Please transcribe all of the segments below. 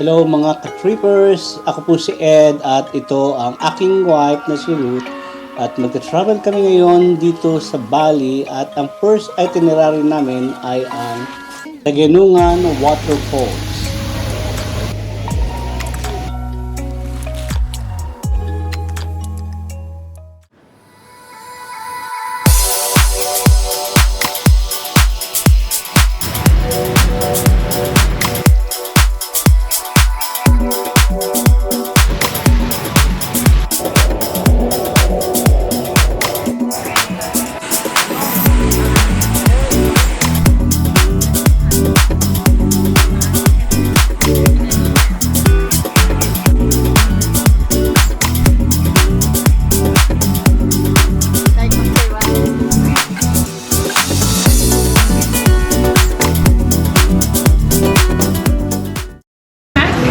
Hello mga ka-trippers! Ako po si Ed at ito ang aking wife na si Ruth at magta-travel kami ngayon dito sa Bali at ang first itinerary namin ay ang Tagenungan Waterfalls.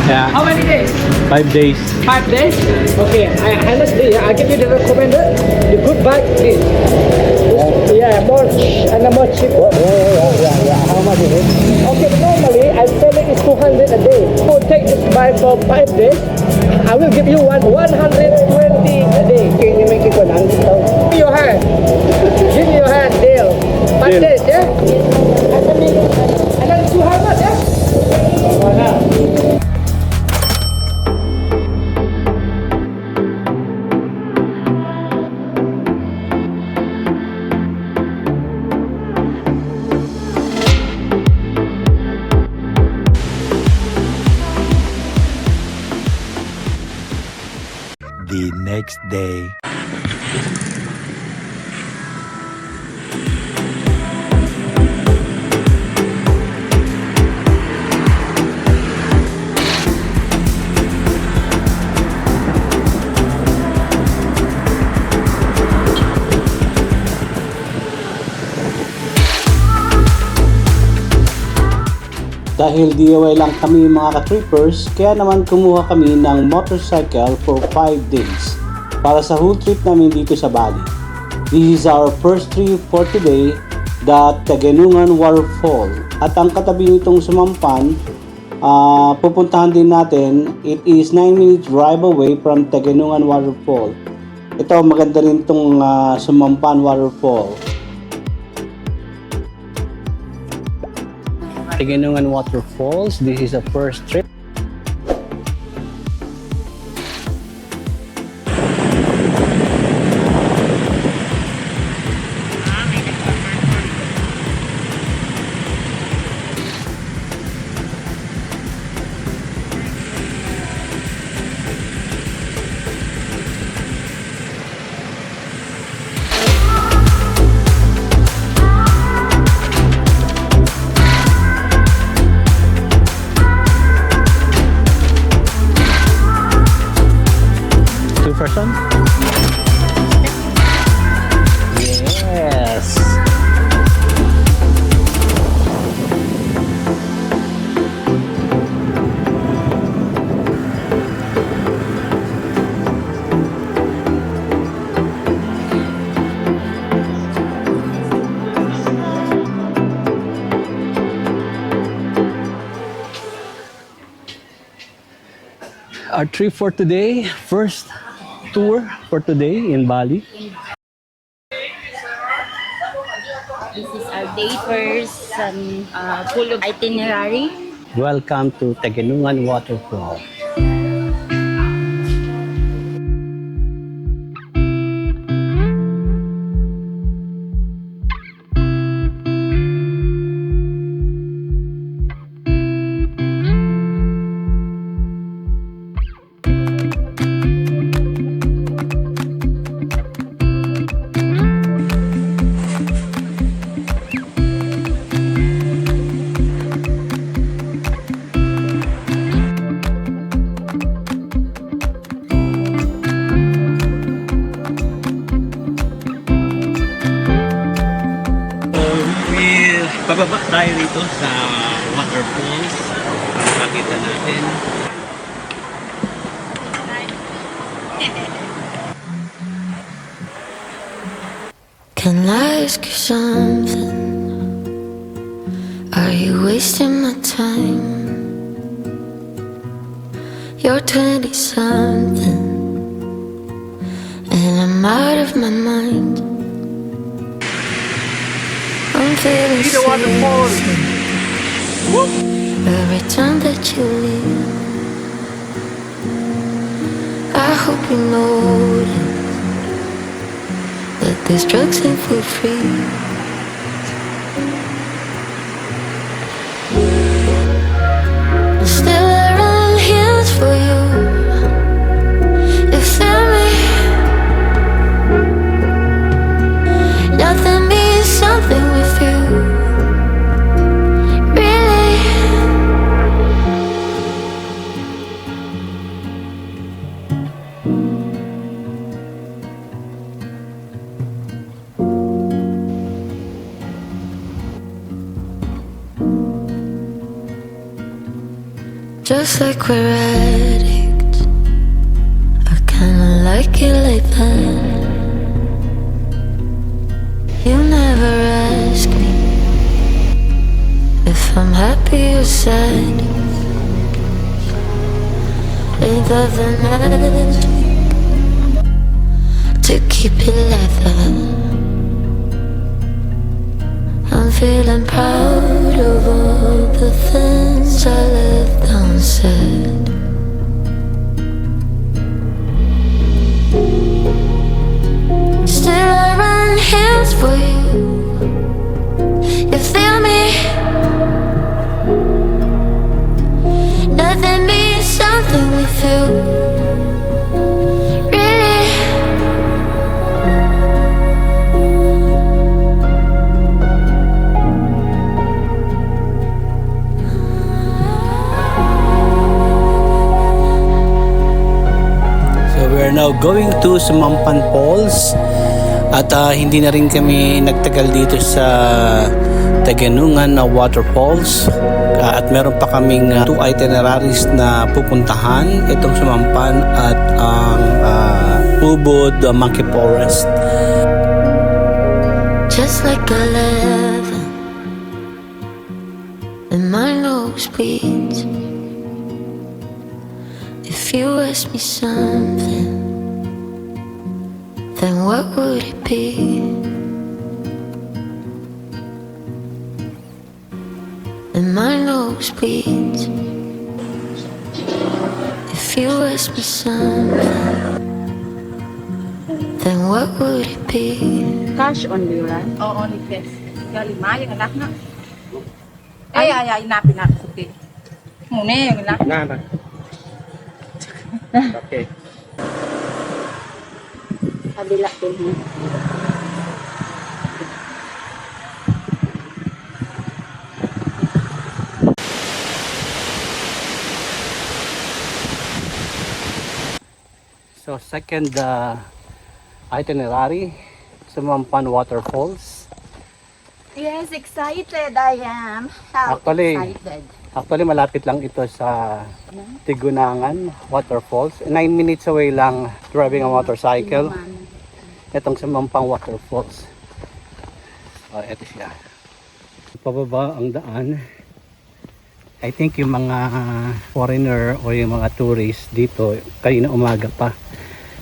Yeah, How many days? 5 days. 5 days? Okay, honestly, I give you the recommended, the good bike is, yeah, more, and more cheaper. Yeah. How much is it? Okay, normally, I'm selling it 200 a day. So take this bike for 5 days, I will give you 120 a day. Can you make it 100,000? Give me your hand. Give me your hand, deal. 5 Deal. days, yeah? And then 200, yeah? Wala. The next day. Dahil DIY lang kami mga ka-trippers, kaya naman kumuha kami ng motorcycle for 5 days para sa whole trip namin dito sa Bali. This is our first trip for today, the Tagenungan Waterfall. At ang katabi nitong Sumampan, pupuntahan din natin. It is 9 minutes drive away from Tagenungan Waterfall. Ito, maganda rin itong Sumampan Waterfall. Tagenungan Waterfalls. This is a first trip. Person? Yes. Our trip for today, first tour for today in Bali. This is our day first full of itinerary. Welcome to Tagenungan Waterfall. Bababa tayo rito sa waterfalls. Makita natin. Can I ask you something? Are you wasting my time? You're 20 something, and I'm out of my mind. I'm feeling sick every time that you leave. I hope you notice that these drugs ain't for free. Still I run hills for you. You feel me? Nothing means something with you. Really? Just like we're addicts, I kinda like it like that. You never ask me if I'm happy or sad. It doesn't matter to keep it like that. I'm feeling proud of all the things I left unsaid. Still I run hills for you. You feel me? Nothing means something with you. Really? So we're now going to Sumampan Falls at hindi na rin kami nagtagal dito sa Taganungan na waterfalls at meron pa kaming 2 itineraries na pupuntahan, itong Sumampan at ang Ubod Monkey Forest. Just like 11, and my nose bleeds. If you ask me something, then what would it be? And my nose bleeds. If you ask me something, then what would it be? Cash only, right? Oo, ni Pes. Kaya 5 yung anak na. Ay, inapin na. Okay. Muna yung anak. Na. Okay. Kabila din. So second itinerary, Sumampan Waterfalls. Yes, excited I am. How Actually, excited. Actually, malapit lang ito sa Tigunangan Waterfalls. 9 minutes away lang driving a motorcycle. Itong Sumampan Waterfalls. Oh, ito siya. Pababa ang daan. I think yung mga foreigner o yung mga tourists dito, kanina umaga pa.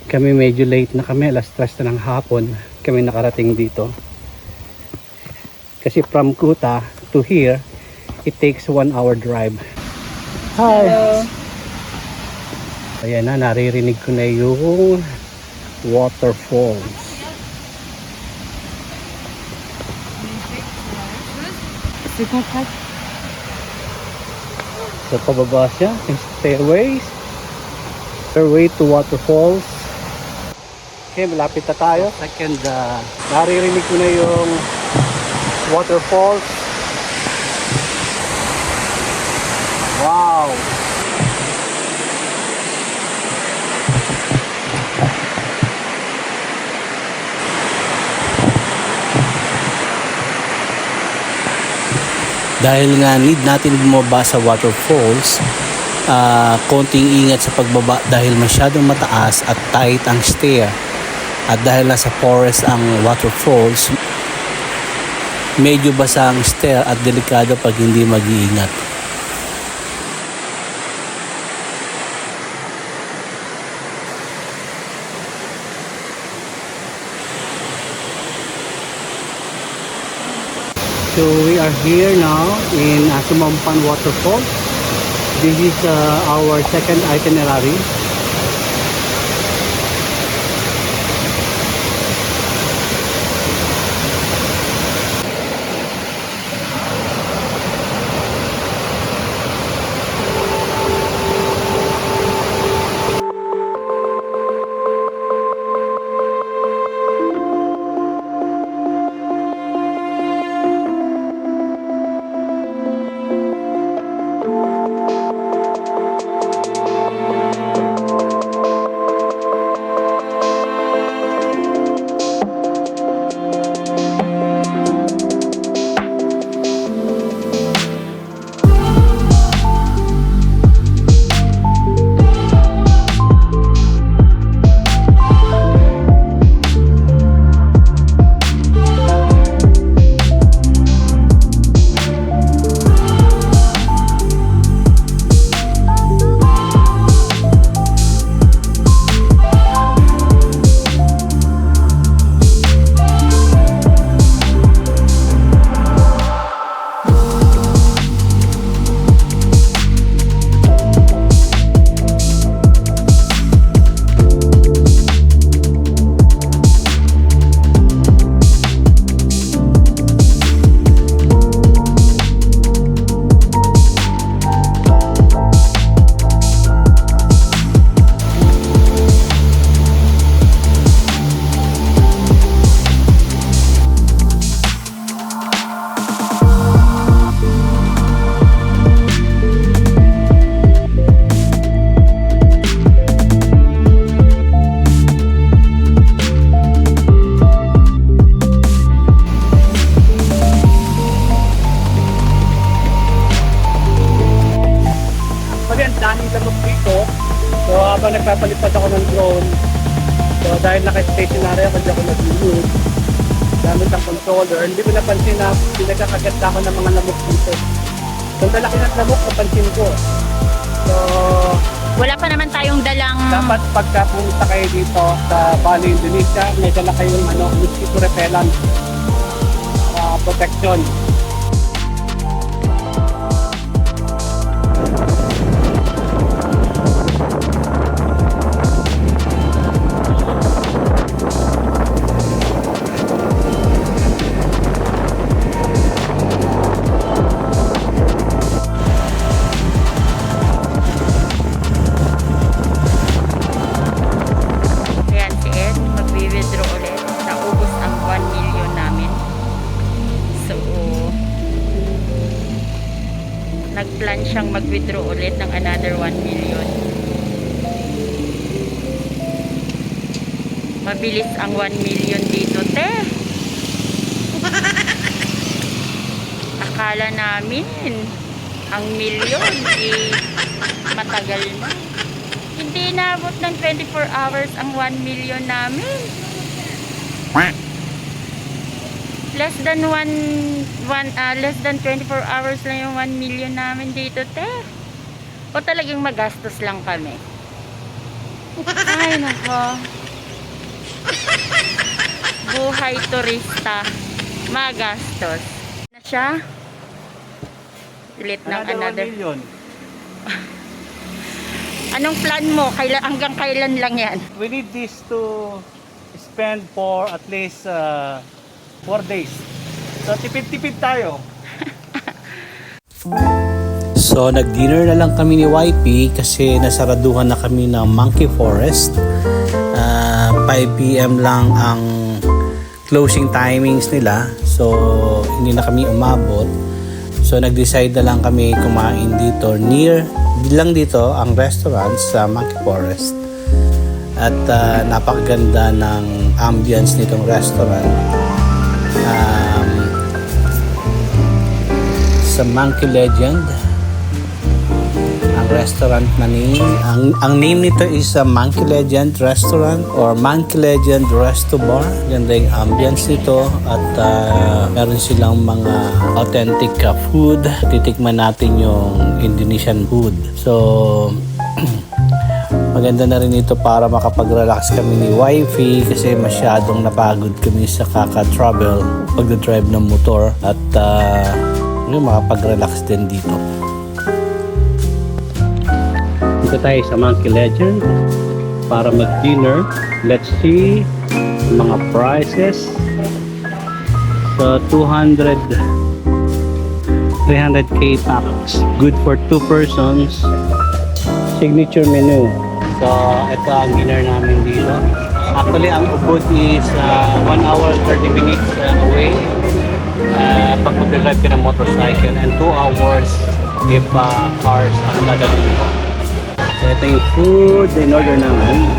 Kami medyo late na kami, alas 3 na ng hapon kami nakarating dito. Kasi from Kuta to here, it takes 1 hour drive. Hi! Hello. Ayan na, naririnig ko na yung waterfalls. So pababa siya, yung stairways. Stairway to waterfalls. Okay, malapit na tayo. Second, naririnig ko na yung waterfalls. Wow! Dahil nga need natin bumaba sa waterfalls, konting ingat sa pagbaba dahil masyadong mataas at tight ang stair. At dahil nasa forest ang waterfalls, medyo basa ang stair at delikado pag hindi mag-iingat. So we are here now in Sumampan Waterfall. This is our second itinerary. habang nagpapalipad ako ng drone, so dahil naka-stationary ako, hindi ako nag-move gamit ang controller, hindi ko napansin na pinagkakaganda ako ng mga lamok dito. So ang lalaki ng lamok, napansin ko. So Wala pa naman tayong dalang... dapat pagka pumunta kayo dito sa Bali, Indonesia, may dala kayong mosquito repellent protection. Ayan si Ed, magwi-withdraw ulit. Naubos ang 1 million namin. So, nag-plan siyang mag-withdraw ulit ng another 1 million. Mabilis ang 1 million dito, te. Akala namin ang million matagal na. Hindi naabot ng 24 hours ang 1 million namin. Less than 24 hours lang yung 1 million namin dito, te. O talagang magastos lang kami? Ay, nako. Buhay turista. Magastos. Na siya. Ulit ng another. 1 million. Anong plan mo? Hanggang kailan lang yan? We need this to spend for at least 4 days. So tipid-tipid tayo. So nag-dinner na lang kami ni YP kasi nasaraduhan na kami ng Monkey Forest. 5 PM lang ang closing timings nila. So hindi na kami umabot. So nag-decide na lang kami kumain dito. Near lang dito ang restaurant sa Monkey Forest. At napakaganda ng ambience nitong restaurant. Sa Monkey Legend ang restaurant na name, ang name nito is Monkey Legend Restaurant or Monkey Legend Resto Bar. Ganda yung ambience nito at meron silang mga authentic food. Titikman natin yung Indonesian food. So Maganda na rin ito para makapag-relax kami ni wifey kasi masyadong napagod kami sa kaka-travel pag-drive ng motor at makapag-relax din dito. Dito tayo sa Monkey Legend para mag-dinner. Let's see mga prices. So 300k packs. Good for 2 persons. Signature menu. So ito ang dinner namin dito. Actually ang ubod is 1 hour 30 minutes away. Pag mag-drive ka ng motorcycle and 2 hours if cars ang dadalhin mo. So ito yung food in order namin.